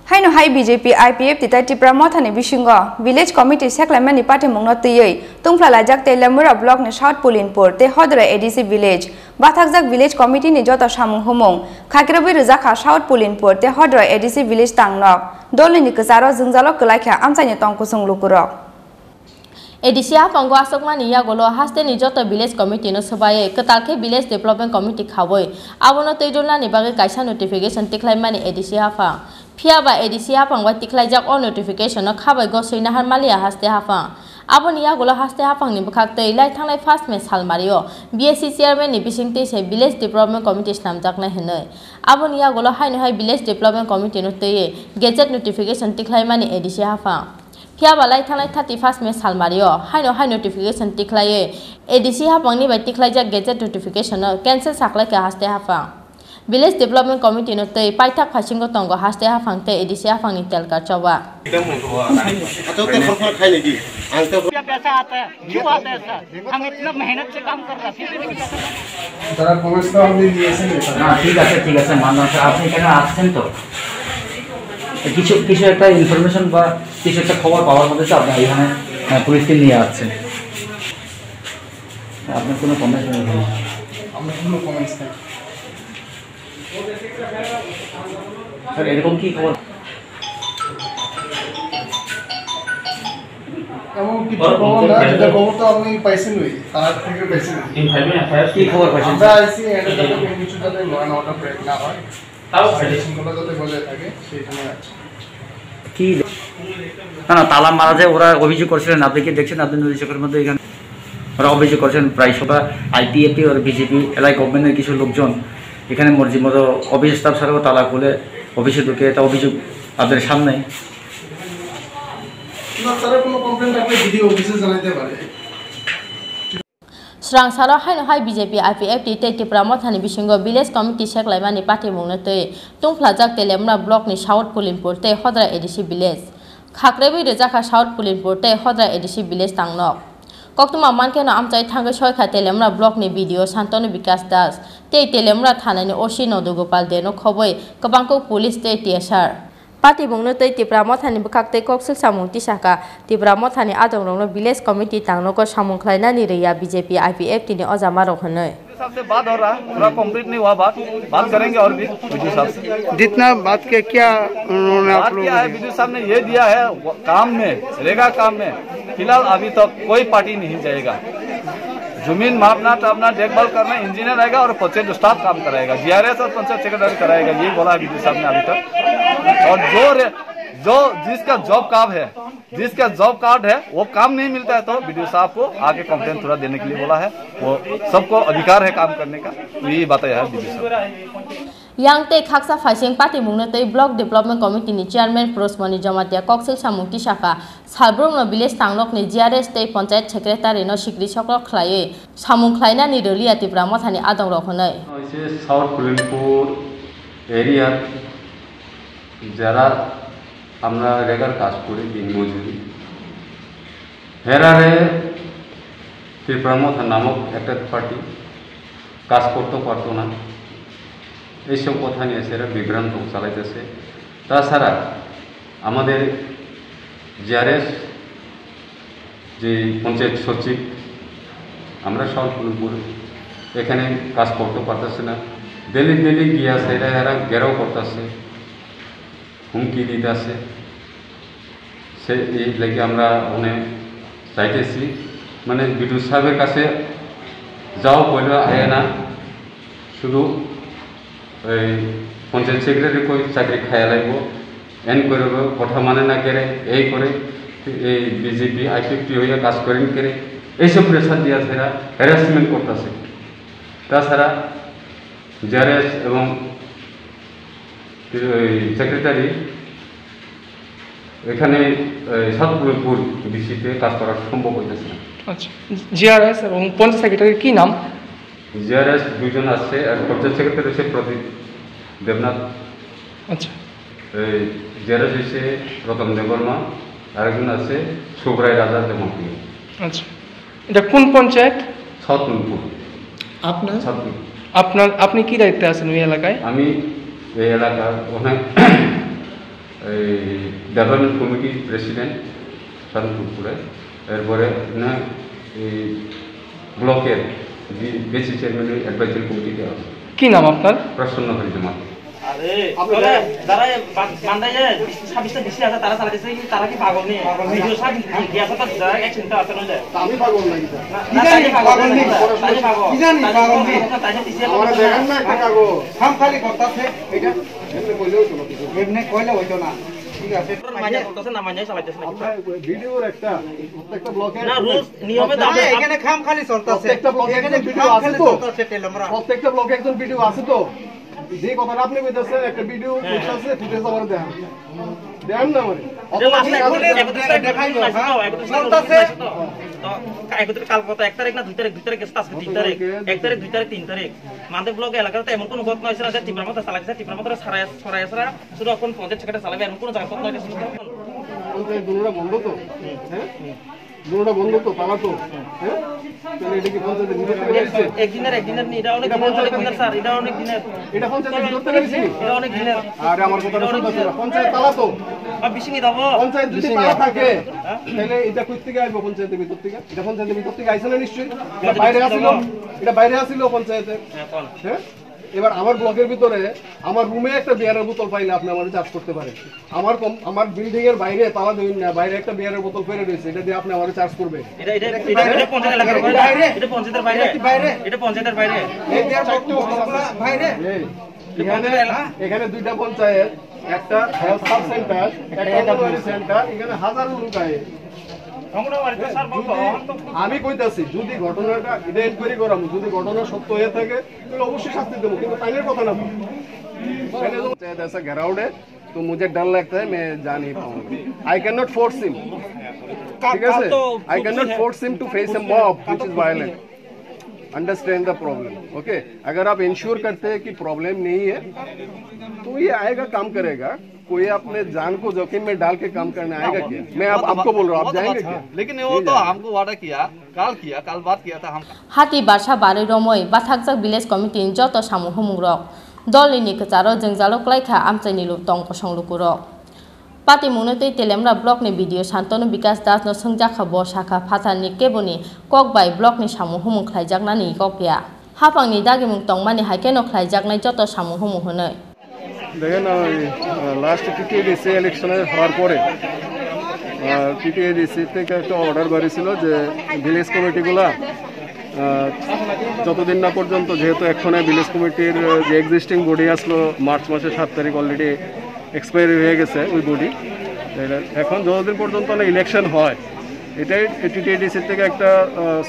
Haino hai BJP IPF ti tai Tripura Mothani bisingo village committee seklaimani party mungno tiyei tungphla lajak te lamura block ni South Pulinpur te Hodra ADC village bathakjak village committee ni joto samung humung khakirabi rujaka South Pulinpur te Hodra ADC village tangnok dolni kjaro jungjalo klaikha amchaini tongkusung lukurok ADC Pango Asokmani Yagolo haste ni joto village committee no sabaye ketalke village development committee khawoi abono teidolna ni bage kaisa notification tiklaimani ADC hafa Piaba ADC hapang wa tiklaijak on notification no khabai go soina har malia haste hapang aboni yagolo haste hapang ni bukhak tei lai thanglai first me salmario BSC chairman ni bisingte se village development committee namjak na henoi aboni yagolo haino hai village development committee no tei gazette notification tiklaimani ADC hapang Piaba lai thanglai 31st me salmario haino hai notification tiklaye ADC hapang ni bai tiklaijak gazette notification no cancel saklai ka haste hapang Village Development Committee no tei paitak phasingo tongo haste hafang te ADC hafang ni telkar choba तो फरफर खाई लेगी क्या पैसा आता है क्यों आता है सर हम इतना मेहनत से काम कर रहे हैं फिर भी पैसा তারা কমেন্টস তো আপনি দিয়েছেন না ঠিক আছে মানলাম স্যার আপনি কেন আসছেন তো কিছু একটা ইনফরমেশন বা কিছু একটা খবর পাওয়ার মধ্যে তো আপনি এখানে পুলিশকে নিয়ে আসছেন আপনার কোনো কমেন্টস নেই আমরা কোনো কমেন্টস নাই স্যার এরকম কি খবর এমন কি খবর না যেটা খবর তো আপনি পাইছেন ওই তার থেকে পাইছেন কি খবর পাইছেন আমরা আইসি এটা তো কিছু যাতে নয় নটা ব্রেক না হয় তাও সিঙ্গল যাতে বলে থাকে সেই সময় আছে কি না তালা মারা যায় ওরা অভিযোগ করেছিলেন আপনি কি দেখছেন আপনি নির্দেশকের মধ্যে এখানে ওরা অভিযোগ করেছেন প্রায় সবাই আইপিএফটি আর বিজেপি এলাকায় গভর্নমেন্টের কিছু লোকজন এখানে মর্জি মতো অফিস স্টাফ ছাড়াও তালা খুলে অফিসে ঢুকে এটা অভিযোগ আপনাদের সামনে না তারা কোনো কমপ্লেইন থাকলে ভিডিও অফিসে জানাতে পারে Srang sara haino hai BJP IPF ti te Tripura Mothani bisingo village committee seklaimani party mungno tei tungphla jak te lemra block ni South Pulinpur te Hodra ADC village khakrebi rejaka South Pulinpur te Hodra ADC village tangnok Koktuma mankeno amchai thangge soikha telemra block ni video Santonu Vikas Das te telemra thanani Osi Nodugopal deno khoboi kabangko police te TSR Party bungno tei Tripura Mothani bukhak tei koksil samung tisaka Tripura Mothani adongrongno village committee tangno ko samung khlaina ni reya BJP IPF tini ojama rokhonoi सबसे बात हो रहा है पूरा complete नहीं हुआ बात करेंगे और भी विजू साहब से जितना बात के क्या उन्होंने आप लोग किया है विजू साहब ने ये दिया है काम में रेगा काम में फिलहाल अभी तक कोई पार्टी नहीं जाएगा जमीन मापना टापना देखभाल करना इंजीनियर आएगा और पंचायत स्टाफ काम कराएगा GRS और पंचायत सेक्रेटरी कराएगा ये बोला विजू साहब ने अभी तक और जो जिसका जॉब कार्ड है वो काम नहीं मिलता है तो वीडियो साहब को आगे कंप्लेंट थोड़ा देने के लिए बोला है वो सबको अधिकार है काम करने का यही बताया है वीडियो साहब Yang te khaksa phaising party mungno tei block development committee ni chairman Prosmani Jamatia koksil samung tisaka Salbrong no village tangnok ni GRS tei panchayat secretary no sikri sokrok khlaiye samung khlaina ni relia Tripura Mothani adong rokhonai South Pulinpur area যারা আমরা রেগার কাজ করি দিন মজুরি হেরারে ত্রিপুরা মোথা নামক একটা party কাজ করতে পারতো না এইসব কথা নিয়ে সেরা বিভ্রান্ত চালাইতেছে তাছাড়া আমাদের জিআরএস যে পঞ্চায়েত সচিব আমরা সাউথ পুলিনপুর এখানে কাজ করতে পারতেছে না দিল্লি গিয়া সেরা এরা ঘেরাও করতেছে হুমকি দিতেছে সেই লেগে আমরা অনেক চাইতেছি মানে বিদ্যুৎ সাহেবের কাছে যাও বলে আয় না শুধু ওই পঞ্চায়েত সেক্রেটারি কই চাকরি খাইয়া লাগব এন করব কথা মানে না করে এই করে এই বিজেপি IPF হইয়া কাজ করেন করে এইসব প্রেশার দিয়া সেরা হ্যারাসমেন্ট করতেছে তাছাড়া জিআরএস এবং সেক্রেটারি এখানে সাউথ পুলিনপুর ডিসিতে কাজ করা সম্ভব হইতেছে না আচ্ছা জিআরএস এবং পঞ্চায়েত সেক্রেটারির কি নাম জিআরএস দুজন আছে আর পঞ্চায়েত সেক্রেটারি হচ্ছে প্রদীপ দেবনাথ আচ্ছা জিআরএস হচ্ছে রতন দেববর্মা আরেকজন আছে সুব্রায় রাজা দেবমন্ত্রী আচ্ছা এটা কোন পঞ্চায়েত সাউথ পুলিনপুর আপনি কি দায়িত্বে আছেন ওই এলাকায় আমি এই এলাকার অনেক এই ডেভেলপমেন্ট কমিটির প্রেসিডেন্ট সাধুপুরে, এরপরে এই ব্লকের বেসি চেয়ারম্যানের অ্যাডভাইজারি কমিটিতে আছে। কি নাম আপনার? প্রসন্ন হরিজমা। প্রত্যেকটা ব্লকে একজন ভিডিও আছে তো, যে কথাটা আপনি কইতাছেন একটা ভিডিও আছে, ফুটেজ আমার দেন দেন না মানে কাল কত 1 তারিখ না 2 তারিখ 2 তারিখ গেছে, আজকে 3 তারিখ 1 তারিখ 2 তারিখ 3 তারিখ মানদে ব্লক এলাকাতে এমন কোনো ঘটনা হয়েছে না যে টিপার মতো চালাইছে, টিপার মতো ছড়াই শুধু এখন পঞ্চায়েত সেক্রেটারি চালাবে এমন কোনো জায়গা ঘটনা হয়েছে দুটোটা বন্ধ তো, হ্যাঁ দুটোটা বন্ধ তো, তালা তো, হ্যাঁ তাহলে এটা কি পঞ্চায়েতের ভিতর থেকে এসেছে? একদিনের এটা অনেক দিনের স্যার, এটা অনেক দিনের, এটা পঞ্চায়েতের ভিতর থেকে এসেছে, এটা অনেক দিনের। আরে আমার কথাটা শুনতেছ না, পঞ্চায়েত তালা তো, বিশিনি দাও পঞ্চায়েত যদি তালা থাকে তাহলে এটা কই থেকে আসবে? পঞ্চায়েতের ভিতর থেকে, এটা পঞ্চায়েতের ভিতর থেকে আইছে না নিশ্চয়ই, এটা বাইরে আসিল, এটা বাইরে আসিল পঞ্চায়েতের, হ্যাঁ। এবার আমার ব্লকের ভিতরে আমার রুমে একটা বিয়ারের বোতল পাইলে আপনি আমার চার্জ করতে পারেন, আমার বিল্ডিং এর বাইরে তালা দেবেন না, বাইরে একটা বিয়ারের বোতল ফেলে রয়েছে, এটা দিয়ে আপনি আমার চার্জ করবে, এখানে দুইটা পঞ্চায়েত, একটা হেলথ সাব সেন্টার, একটা অঙ্গনওয়াড়ি সেন্টার, এখানে হাজারো লোক আয়। আমি কইতাছি যদি ঘটনাটা এটা এনকোয়ারি করাম, যদি ঘটনা সত্য হয়ে থাকে তাহলে অবশ্যই শাস্তি দেবো, কিন্তু তাইলের কথা না। ऐसा घेराव है तो मुझे डर लगता है, मैं जा नहीं पाऊंगा। I can not force him, ठीक है sir, I can not force him to face a mob which is violent. Understand the problem, okay. अगर आप इंश्योर करते हैं कि प्रॉब्लम नहीं है तो ये आएगा, काम करेगा। कोई अपने जान को जोखिम में डाल के काम करने आएगा क्या? मैं आपको बोल रहा हूँ, आप जाएंगे क्या? लेकिन वो तो हमको वादा किया, कल बात किया था हम। हाथी बारसा बारे रमय बाथाकजाक विलेज कमिटी जत सामु हुमुंग्रक दलनि कचारो जोंजालो क्लाइखा आमचाइनि लुतंग कसंलुकुरक पार्टी मुनतै तेलेमरा ब्लकनि भिडियो शान्तनु विकास दासनो सोंजाखा ब शाखा फाथानि केबनि ककबाय ब्लकनि सामु हुमुं ख्लाइजाकनानि ककया हाफांनि दागिमुं तंमानि हाइकेनो ख्लाइजाकनाय जत सामु हुमुं होनो। দেখেন লাস্ট টিটিএডিসি ইলেকশনে হওয়ার পরে টিটিএডিসি থেকে একটা অর্ডার বেরিয়েছিল যে ভিলেজ কমিটিগুলা যতদিন না পর্যন্ত, যেহেতু এক্ষণে ভিলেজ কমিটির যে এক্সিস্টিং বডি আসলো মার্চ মাসের 7 তারিখ অলরেডি এক্সপায়ারি হয়ে গেছে ওই বডি, এখন যতদিন পর্যন্ত না ইলেকশন হয়, এটাই টিটিএডিসি থেকে একটা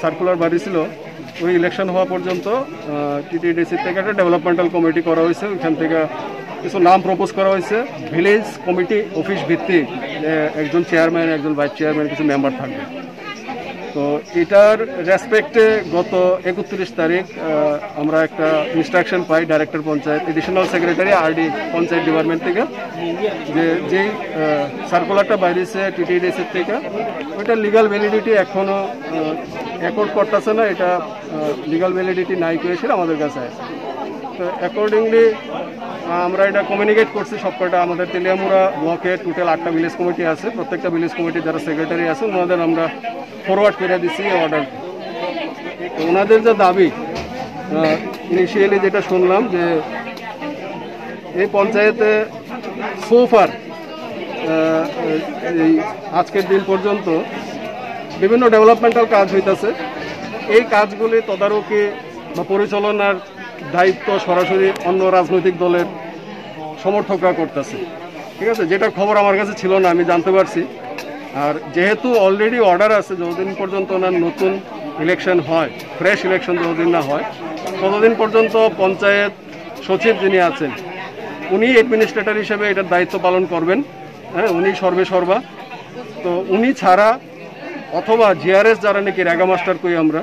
সার্কুলার বেরিয়েছিল। ওই ইলেকশন হওয়া পর্যন্ত টিটিএডিসি থেকে একটা ডেভেলপমেন্টাল কমিটি করা হয়েছে, ওইখান থেকে কিছু নাম প্রপোজ করা হয়েছে। ভিলেজ কমিটি অফিস ভিত্তিক একজন চেয়ারম্যান, একজন ভাইস চেয়ারম্যান, কিছু মেম্বার থাকবে। তো এটার রেসপেক্টে গত 31 তারিখ আমরা একটা ইনস্ট্রাকশন পাই director panchayat, additional secretary RD panchayat department থেকে, যে যেই সার্কুলারটা বাইরেছে টিটিডিসির থেকে, ওইটা লিগাল ভ্যালিডিটি এখনও অ্যাকর্ড করতেছে না, এটা লিগাল ভ্যালিডিটি নাই করেছিল আমাদের কাছে। তো অ্যাকর্ডিংলি আমরা এটা কমিউনিকেট করছি সবকটা। আমাদের তেলিয়ামুড়া ব্লকে টোটাল 8টা ভিলেজ কমিটি আছে, প্রত্যেকটা ভিলেজ কমিটি যারা সেক্রেটারি আছে ওনাদের আমরা ফরওয়ার্ড করে দিচ্ছি অর্ডার। তো ওনাদের যে দাবি, ইনিশিয়ালি যেটা শুনলাম যে এই পঞ্চায়েতে সোফার এই আজকের দিন পর্যন্ত বিভিন্ন ডেভেলপমেন্টাল কাজ হইতেছে, এই কাজগুলি তদারকি বা পরিচালনার দায়িত্ব সরাসরি অন্য রাজনৈতিক দলের সমর্থকরা করতেছে, ঠিক আছে। যেটার খবর আমার কাছে ছিল না, আমি জানতে পারছি। আর যেহেতু অলরেডি অর্ডার আছে, যতদিন পর্যন্ত ওনার নতুন ইলেকশন হয়, ফ্রেশ ইলেকশন যতদিন না হয়, ততদিন পর্যন্ত পঞ্চায়েত সচিব যিনি আছেন উনি অ্যাডমিনিস্ট্রেটর হিসেবে এটার দায়িত্ব পালন করবেন, হ্যাঁ, উনি সর্বেসর্বা। তো উনি ছাড়া অথবা জিআরএস যারা নাকি রেগা মাস্টার কই আমরা,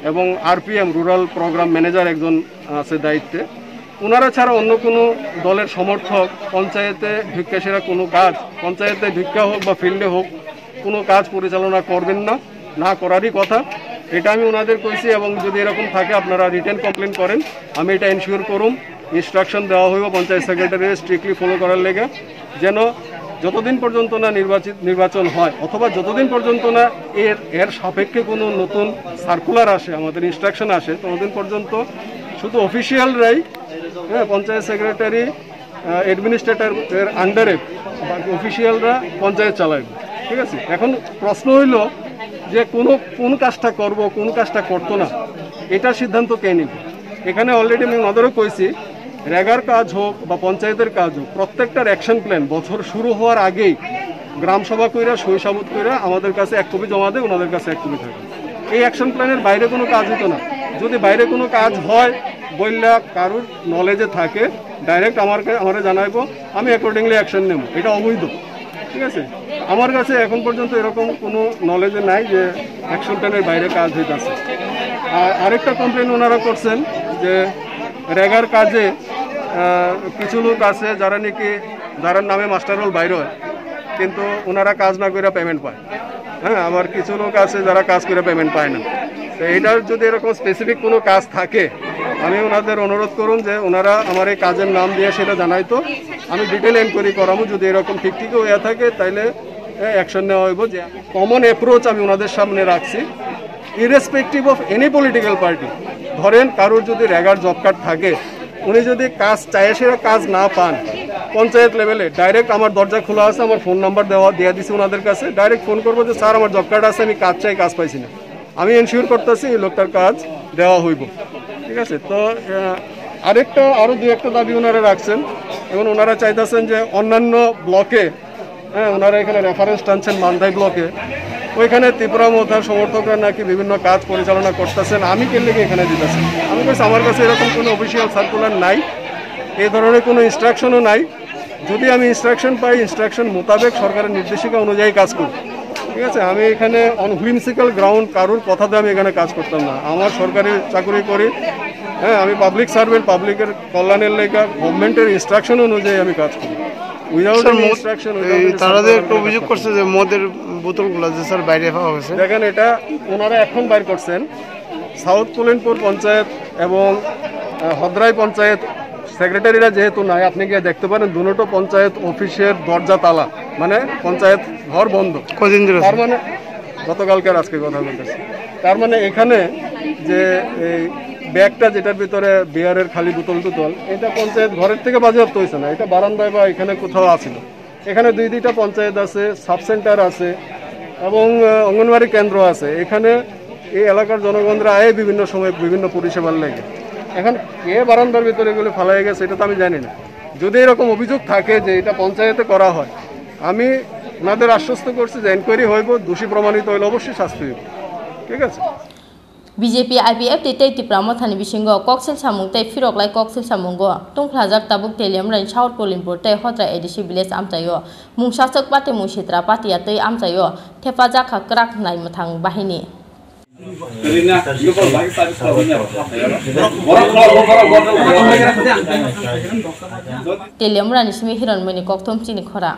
এবং আরপিএম রুরাল প্রোগ্রাম ম্যানেজার একজন আছে দায়িত্বে, ওনারা ছাড়া অন্য কোনো দলের সমর্থক পঞ্চায়েতে ভিক্ষাসেরা কোনো কাজ, পঞ্চায়েতে ভিক্ষা হোক বা ফিল্ডে হোক, কোনো কাজ পরিচালনা করবেন না, না করারই কথা। এটা আমি ওনাদের কইছি, এবং যদি এরকম থাকে আপনারা রিটেন কমপ্লেন করেন, আমি এটা এনশিওর করুম, ইনস্ট্রাকশন দেওয়া হইব পঞ্চায়েত সেক্রেটারি স্ট্রিক্টলি ফলো করার লেগে, যেন যতদিন পর্যন্ত না নির্বাচন হয় অথবা যতদিন পর্যন্ত না এর সাপেক্ষে কোনো নতুন সার্কুলার আসে, আমাদের ইনস্ট্রাকশন আসে, ততদিন পর্যন্ত শুধু অফিসিয়ালরাই পঞ্চায়েত সেক্রেটারি অ্যাডমিনিস্ট্রেটরের আন্ডারে অফিসিয়ালরা পঞ্চায়েত চালাইবে। ঠিক আছে, এখন প্রশ্ন হইল যে কোন কাজটা করব কোন কাজটা করতো না, এটা সিদ্ধান্ত কে নিবে? এখানে অলরেডি আমি ওনাদেরও কইছি, রেগার কাজ হোক বা পঞ্চায়েতের কাজ হোক, প্রত্যেকটার অ্যাকশন প্ল্যান বছর শুরু হওয়ার আগেই গ্রাম সভা কইরা সই-সাবুত কইরা আমাদের কাছে 1 কপি জমা দেয়, ওনাদের কাছে 1 কপি থাকে। এই অ্যাকশন প্ল্যানের বাইরে কোনো কাজ হতো না। যদি বাইরে কোনো কাজ হয় বললা কারোর নলেজে থাকে, ডাইরেক্ট আমারে জানাইবো, আমি অ্যাকর্ডিংলি অ্যাকশন নেব। এটা অবৈধ। ঠিক আছে, আমার কাছে এখন পর্যন্ত এরকম কোনো নলেজে নাই যে অ্যাকশন প্ল্যানের বাইরে কাজ হইতেছে। আর আরেকটা কমপ্লেন ওনারা করছেন যে রেগার কাজে কিছু লোক আছে যারা নামে মাস্টার রোল বাইর হয়, কিন্তু ওনারা কাজ না করে পেমেন্ট পায়। হ্যাঁ, আবার কিছু লোক আছে যারা কাজ করে পেমেন্ট পায় না। তো এইটার যদি এরকম স্পেসিফিক কোনো কাজ থাকে, আমি ওনাদের অনুরোধ করুন যে ওনারা আমার এই কাজের নাম দিয়ে সেটা জানাইতো, আমি ডিটেল এনকোয়ারি করাবো। যদি এরকম ঠিক হয়ে থাকে তাইলে অ্যাকশন নেওয়া হইব। যে কমন অ্যাপ্রোচ আমি ওনাদের সামনে রাখছি, irrespective of any political party. ধরেন কারোর যদি রেগার জব কার্ড থাকে, উনি যদি কাজ চায় সেটা কাজ না পান, পঞ্চায়েত লেভেলে ডাইরেক্ট আমার দরজা খোলা আছে, আমার ফোন নাম্বার দিয়ে দিছি ওনাদের কাছে, ডাইরেক্ট ফোন করবো যে স্যার আমার জব কার্ড আছে, আমি কাজ চাই, কাজ পাইছি না, আমি এনশিওর করতেছি এই লোকটার কাজ দেওয়া হইব। ঠিক আছে, তো আরও 2-1টা দাবি ওনারা রাখছেন। এবং ওনারা চাইতেছেন যে অন্যান্য ব্লকে, ওনারা এখানে রেফারেন্স টানছেন মান্দাই ব্লকে, ওইখানে ত্রিপুরা মোথার সমর্থকরা নাকি বিভিন্ন কাজ পরিচালনা করতেছেন, আমি কে লেগে এখানে দিতেছেন। আমি বলছি আমার কাছে এরকম কোনো অফিসিয়াল সার্কুলার নাই, এই ধরনের কোনো ইনস্ট্রাকশনও নাই। যদি আমি ইনস্ট্রাকশন পাই, ইনস্ট্রাকশন মোতাবেক সরকারের নির্দেশিকা অনুযায়ী কাজ করি। ঠিক আছে, আমি এখানে অন হুইমসিক্যাল গ্রাউন্ড কারোর কথাতে আমি এখানে কাজ করতাম না। আমার সরকারি চাকরি করি, আমি পাবলিক সার্ভেন্ট, পাবলিকের কল্যাণের লেখা গভর্নমেন্টের ইনস্ট্রাকশন অনুযায়ী আমি কাজ করি। তারা যে একটা অভিযোগ করছে যে মদের বোতলগুলো যে স্যার বাইরে পাওয়া গেছে, দেখেন এটা ওনারা এখন বাইর করছেন। সাউথ কুলেনপুর পঞ্চায়েত এবং হদ্রাই পঞ্চায়েত সেক্রেটারিরা যেহেতু নাই, আপনি গিয়ে দেখতে পারেন দুটো পঞ্চায়েত অফিসের দরজা তালা, মানে পঞ্চায়েত ঘর বন্ধ। কদিন ধরে? তার মানে গতকালকে আজকে কথা বলতেছি। তার মানে এখানে যে এই ব্যাগটা যেটার ভিতরে বিয়ারের খালি বোতল, এটা পঞ্চায়েত ঘরের থেকে বাজেয়াপ্ত হয়েছে না, এটা বারান্দায় বা এখানে কোথাও আছিল। এখানে 2-2টা পঞ্চায়েত আছে, সাব সেন্টার আছে এবং অঙ্গনওয়াড়ি কেন্দ্র আছে। এখানে এই এলাকার জনগণরা আয় বিভিন্ন সময় বিভিন্ন পরিষেবার লেগে। এখন কে বারান্দার ভিতরে এগুলো ফালাই গেছে এটা তো আমি জানি না। যদি এরকম অভিযোগ থাকে যে এটা পঞ্চায়েতে করা হয়, আমি ওনাদের আশ্বস্ত করছি যে এনকোয়ারি হইব, দোষী প্রমাণিত হইলে অবশ্যই শাস্তি হইব। ঠিক আছে। BJP IPF tei Tripura Mothani bisingo koksil samung tei firoklai koksil samungo tungplajak tabuk teliam rain South Polinpur tei Hodra ADC village amchayo mungsasok pati musitra patia tei amchayo thepajak hakrak nai mathang bahini teliam rain simi hiron mani kokthom chini khora